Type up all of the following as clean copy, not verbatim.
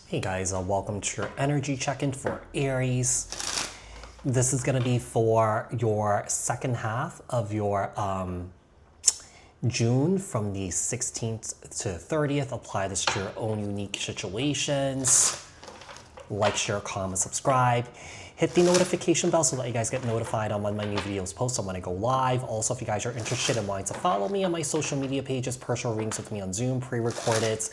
Hey guys, welcome to your energy check-in for Aries. This is going to be for your second half of your June from the 16th to 30th. Apply this to your own unique situations. Like, share, comment, subscribe. Hit the notification bell so that you guys get notified on when my new videos post and when I go live. Also, if you guys are interested in wanting to follow me on my social media pages, personal readings with me on Zoom, pre-recorded,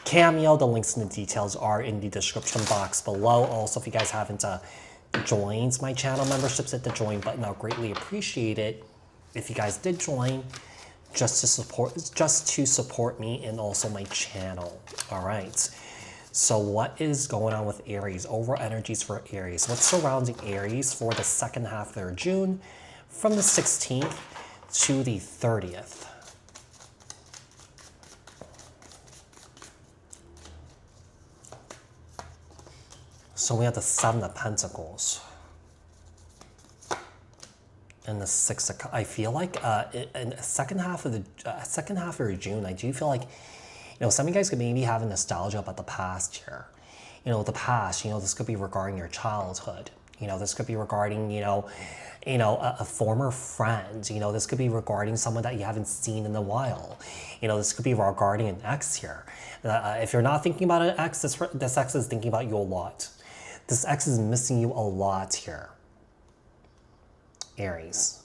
Cameo, the links and the details are in the description box below. Also, if you guys haven't joined my channel memberships, hit the join button. I'll greatly appreciate it if you guys did join just to support me and also my channel. All right. So what is going on with Aries? Overall energies for Aries. What's surrounding Aries for the second half of their June from the 16th to the 30th? So we have the Seven of Pentacles and the Six of Cups. I feel like in the second half of June, I do feel like, some of you guys could maybe have a nostalgia about the past here. The past. This could be regarding your childhood. This could be regarding a former friend. This could be regarding someone that you haven't seen in a while. This could be regarding an ex here. If you're not thinking about an ex, this ex is thinking about you a lot. This ex is missing you a lot here, Aries.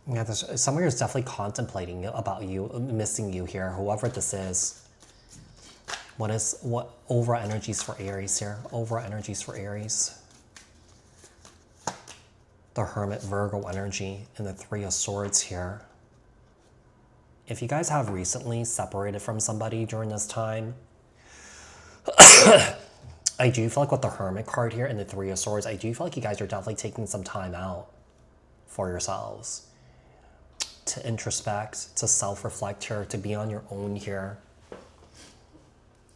Yeah, someone is definitely contemplating about you, missing you here, whoever this is. What overall energies for Aries here? Overall energies for Aries. The Hermit, Virgo energy, and the Three of Swords here. If you guys have recently separated from somebody during this time, I do feel like with the Hermit card here and the Three of Swords, I do feel like you guys are definitely taking some time out for yourselves to introspect, to self-reflect here, to be on your own here.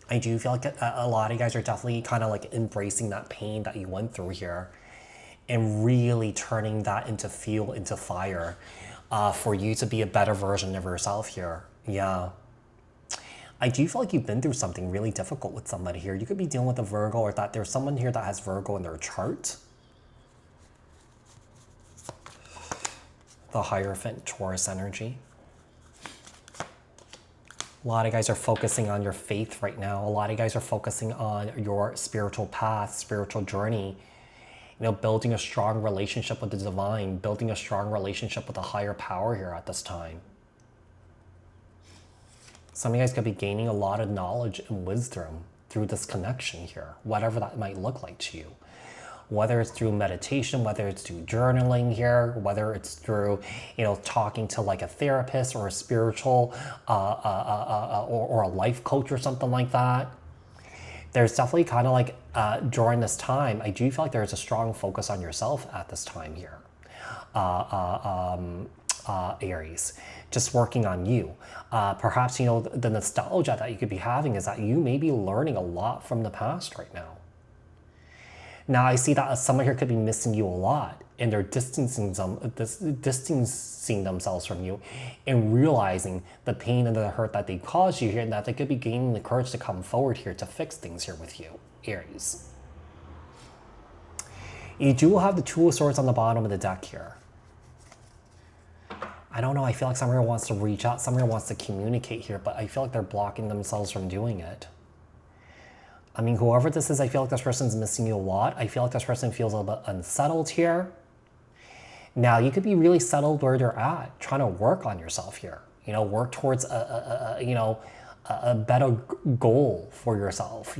I do feel like a lot of you guys are definitely kind of like embracing that pain that you went through here and really turning that into fuel, into fire for you to be a better version of yourself here. Yeah. I do feel like you've been through something really difficult with somebody here. You could be dealing with a Virgo, or that there's someone here that has Virgo in their chart. The Hierophant, Taurus energy. A lot of guys are focusing on your faith right now. A lot of guys are focusing on your spiritual path, spiritual journey. Building a strong relationship with the divine, building a strong relationship with a higher power here at this time. Some of you guys could be gaining a lot of knowledge and wisdom through this connection here, whatever that might look like to you. Whether it's through meditation, whether it's through journaling here, whether it's through, talking to like a therapist or a spiritual or a life coach or something like that. There's definitely kind of like during this time, I do feel like there's a strong focus on yourself at this time here. Aries, just working on you. Perhaps, the nostalgia that you could be having is that you may be learning a lot from the past right now. Now, I see that someone here could be missing you a lot, and they're distancing themselves from you and realizing the pain and the hurt that they caused you here, and that they could be gaining the courage to come forward here to fix things here with you, Aries. You do have the Two of Swords on the bottom of the deck here. I don't know, I feel like someone here wants to reach out, someone here wants to communicate here, but I feel like they're blocking themselves from doing it. I mean, whoever this is, I feel like this person's missing you a lot. I feel like this person feels a little bit unsettled here. Now, you could be really settled where you're at, trying to work on yourself here. Work towards a better goal for yourself,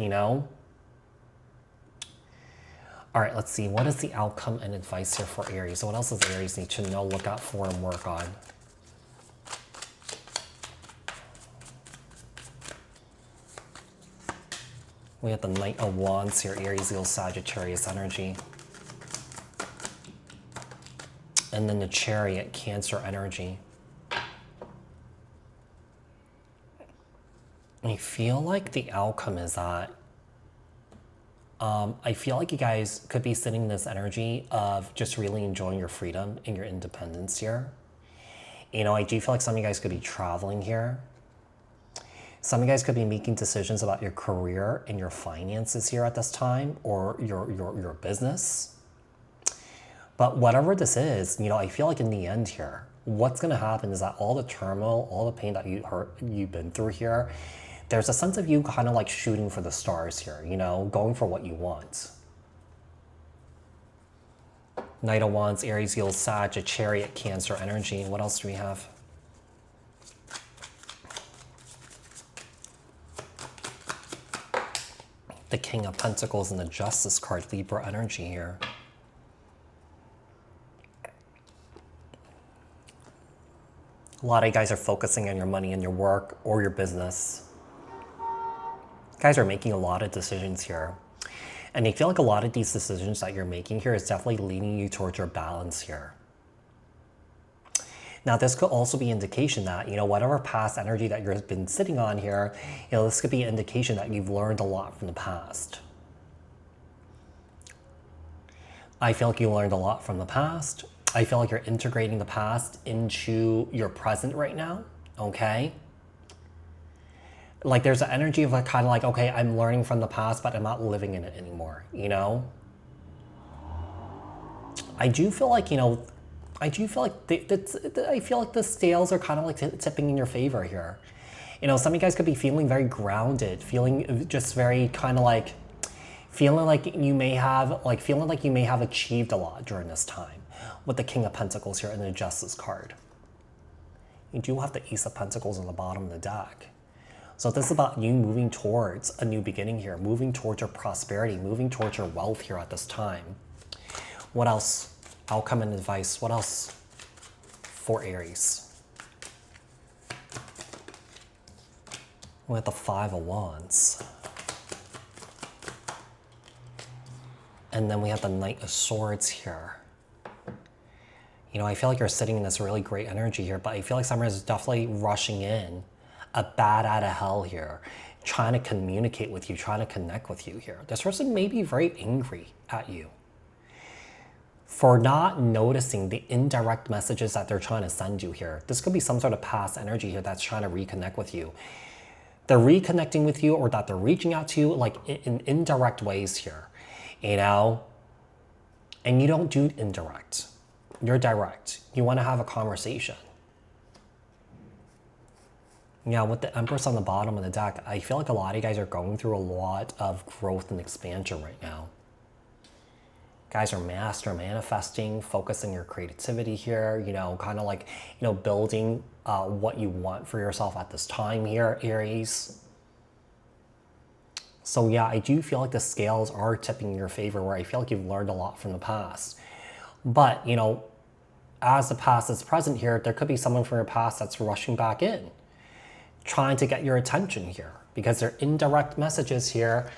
All right, let's see. What is the outcome and advice here for Aries? So what else does Aries need to know, look out for, and work on? We have the Knight of Wands here, Aries, Leo, Sagittarius energy. And then the Chariot, Cancer energy. I feel like the outcome is that I feel like you guys could be sitting in this energy of just really enjoying your freedom and your independence here. I do feel like some of you guys could be traveling here. Some of you guys could be making decisions about your career and your finances here at this time, or your business. But whatever this is, you know, I feel like in the end here, what's going to happen is that all the turmoil, all the pain that you've been through here, there's a sense of you kind of like shooting for the stars here, you know, going for what you want. Knight of Wands, Aries, Leo, Sag, a Chariot, Cancer energy. What else do we have? The King of Pentacles and the Justice card, Libra energy here. A lot of you guys are focusing on your money and your work or your business. You guys are making a lot of decisions here. And I feel like a lot of these decisions that you're making here is definitely leading you towards your balance here. Now, this could also be indication that, you know, whatever past energy that you've been sitting on here, you know, this could be an indication that you've learned a lot from the past. I feel like you learned a lot from the past. I feel like you're integrating the past into your present right now, okay? Like there's an energy of like kind of like, okay, I'm learning from the past, but I'm not living in it anymore, you know? I do feel like, you know, I feel like the scales are kind of like tipping in your favor here. You know, some of you guys could be feeling very grounded, feeling just very kind of like, feeling like you may have achieved a lot during this time with the King of Pentacles here and the Justice card. You do have the Ace of Pentacles on the bottom of the deck. So this is about you moving towards a new beginning here, moving towards your prosperity, moving towards your wealth here at this time. What else? Outcome and advice. What else for Aries? We have the Five of Wands. And then we have the Knight of Swords here. You know, I feel like you're sitting in this really great energy here, but I feel like someone is definitely rushing in a bat out of hell here, trying to communicate with you, trying to connect with you here. This person may be very angry at you for not noticing the indirect messages that they're trying to send you here. This could be some sort of past energy here that's trying to reconnect with you. They're reconnecting with you, or that they're reaching out to you like in indirect ways here, you know? And you don't do indirect. You're direct. You want to have a conversation. Yeah, with the Empress on the bottom of the deck, I feel like a lot of you guys are going through a lot of growth and expansion right now. Guys are master manifesting, focusing your creativity here, you know, kind of like, you know, building what you want for yourself at this time here, Aries. So yeah, I do feel like the scales are tipping in your favor, where I feel like you've learned a lot from the past. But, you know, as the past is present here, there could be someone from your past that's rushing back in, trying to get your attention here, because their indirect messages here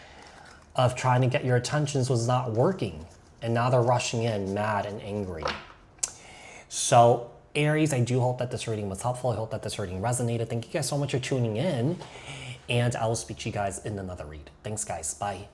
of trying to get your attentions was not working. And now they're rushing in mad and angry. So Aries, I do hope that this reading was helpful. I hope that this reading resonated. Thank you guys so much for tuning in. And I will speak to you guys in another read. Thanks guys. Bye.